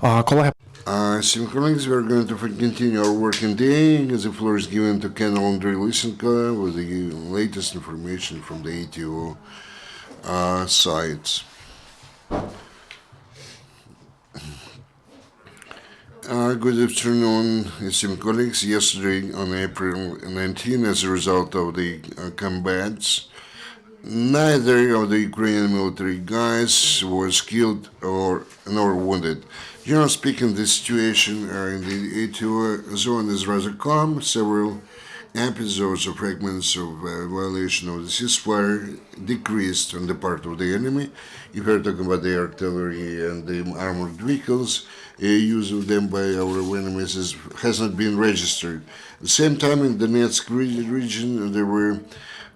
Колеги, Colleagues, we are going to continue our working day. The floor is given to Colonel Andriy Lysenko with the latest information from the ATO sites. Good afternoon, esteemed colleagues. Yesterday, on April 19, as a result of the combats, neither of the Ukrainian military guys was killed nor wounded. Generally speaking, the situation in the ATO zone is rather calm. Several episodes or fragments of violation of the ceasefire decreased on the part of the enemy. If we're talking about the artillery and the armored vehicles, use of them by our enemies has not been registered. At the same time, in the Donetsk region, there were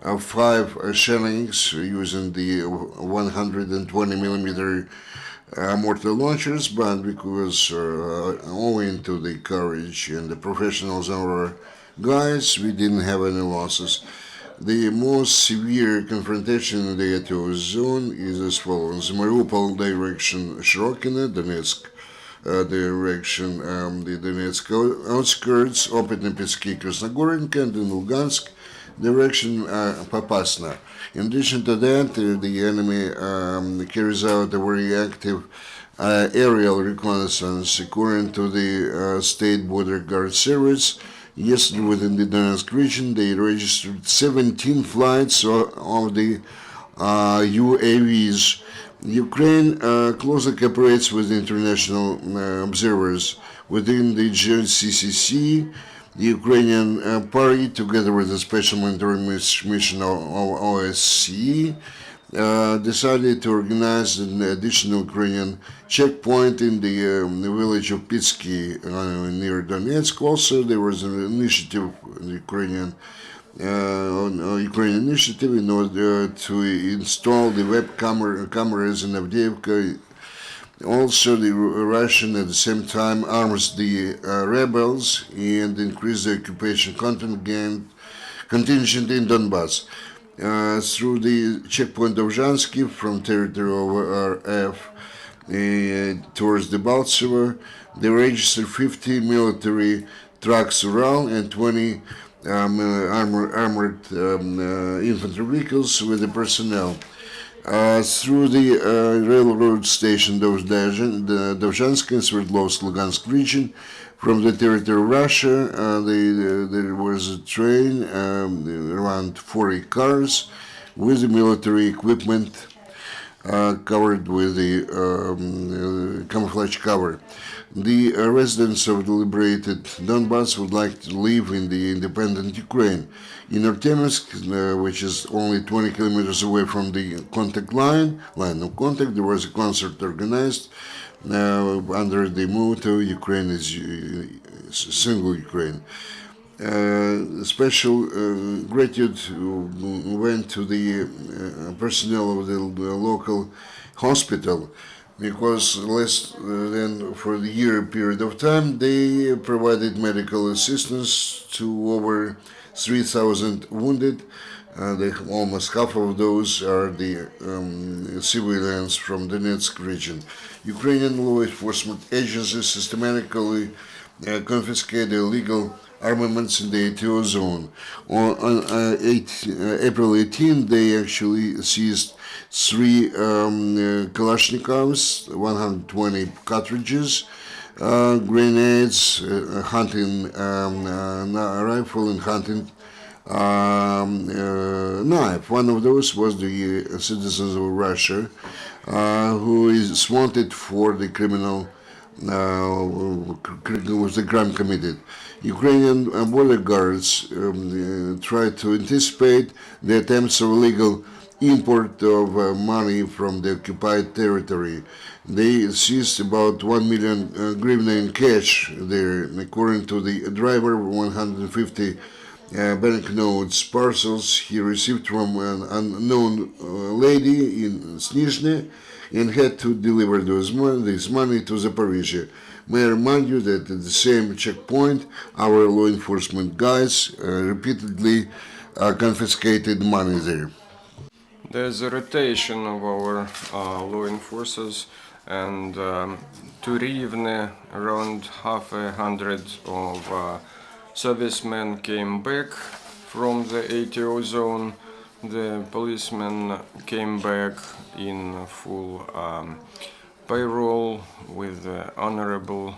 5 shellings using the 120 millimeter mortar launchers, but because owing to the courage and the professionals of our guys, we didn't have any losses. The most severe confrontation in the ATO zone is as follows: Mariupol direction Shirokino, Donetsk direction the Donetsk outskirts, Opitno-Petsky, Krasnogorinka, and in Lugansk direction Popasna. In addition to that, the enemy carries out a very active aerial reconnaissance. According to the State Border Guard Service, yesterday within the Donetsk region, they registered 17 flights of the UAVs. Ukraine closely cooperates with international observers within the GCCC. The Ukrainian party, together with the Special Monitoring Mission of OSCE, decided to organize an additional Ukrainian checkpoint in the village of Pitsky near Donetsk. Also, there was an initiative, Ukrainian initiative, in order to install the web cameras in Avdiivka. Also, the Russian at the same time arms the rebels and increase the occupation contingent in Donbass. Through the checkpoint of Zhansky from territory of RF towards the Baltsevo, they registered 50 military trucks Ural and 20 armored infantry vehicles with the personnel. Through the railroad station Dovzhansky and Sverdlovsk Lugansk region, from the territory of Russia, there was a train, around 40 cars, with the military equipment covered with the camouflage cover. The residents of the liberated Donbass would like to live in the independent Ukraine. In Arteminsk, which is only 20 kilometers away from the line of contact, there was a concert organized under the motto "Ukraine is single Ukraine." Special gratitude went to the personnel of the local hospital, because less than for the year period of time, they provided medical assistance to over 3,000 wounded. Almost half of those are the civilians from the Donetsk region. Ukrainian law enforcement agencies systematically confiscate illegal armaments in the ATO zone. On April 18, they actually seized 3 Kalashnikovs, 120 cartridges, grenades, hunting rifle, and hunting knife. One of those was the citizens of Russia, who is wanted for the criminal was the crime committed. Ukrainian border guards tried to anticipate the attempts of illegal import of money from the occupied territory. They seized about 1 million hryvnia in cash there. According to the driver, 150 banknotes parcels he received from an unknown lady in Snizhne, and had to deliver this money to Zaporizhia. May I remind you that at the same checkpoint, our law enforcement guys repeatedly confiscated money there. There's a rotation of our law enforcers and to Rivne around 100 of servicemen came back from the ATO zone. The policemen came back in full payroll with honorable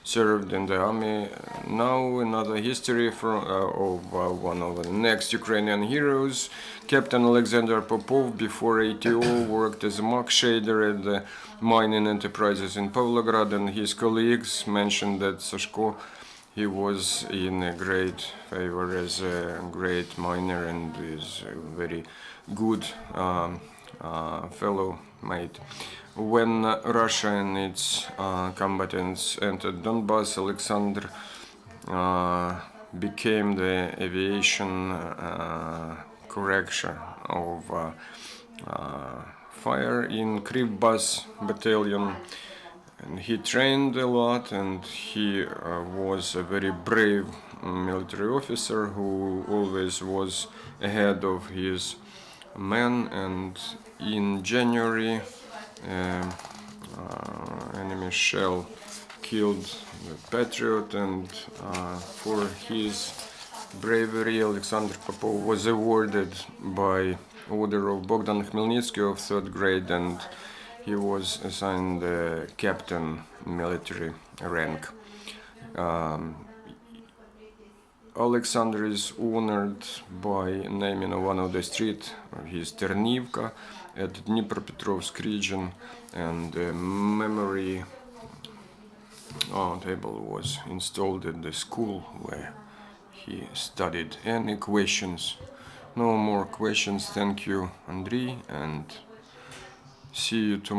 served in the army. Now another history of one of the next Ukrainian heroes, Captain Alexander Popov. Before ATO worked as a mark shader at the mining enterprises in Pavlograd, and his colleagues mentioned that Sashko, he was in a great favor as a great miner and is a very good fellow mate. When Russia and its combatants entered Donbass, Alexander became the aviation correction of fire in Krivbas battalion. And he trained a lot, and he was a very brave military officer who always was ahead of his men. And in January, enemy shell killed the Patriot, and for his bravery, Alexander Popov was awarded by order of Bogdan Khmelnytsky of 3rd grade, and he was assigned the captain military rank. Alexander is honored by naming one of the street, his Ternivka, at Dnipropetrovsk region, and the memory table was installed at the school where he studied. Any questions? No more questions. Thank you, Andriy, and see you tomorrow.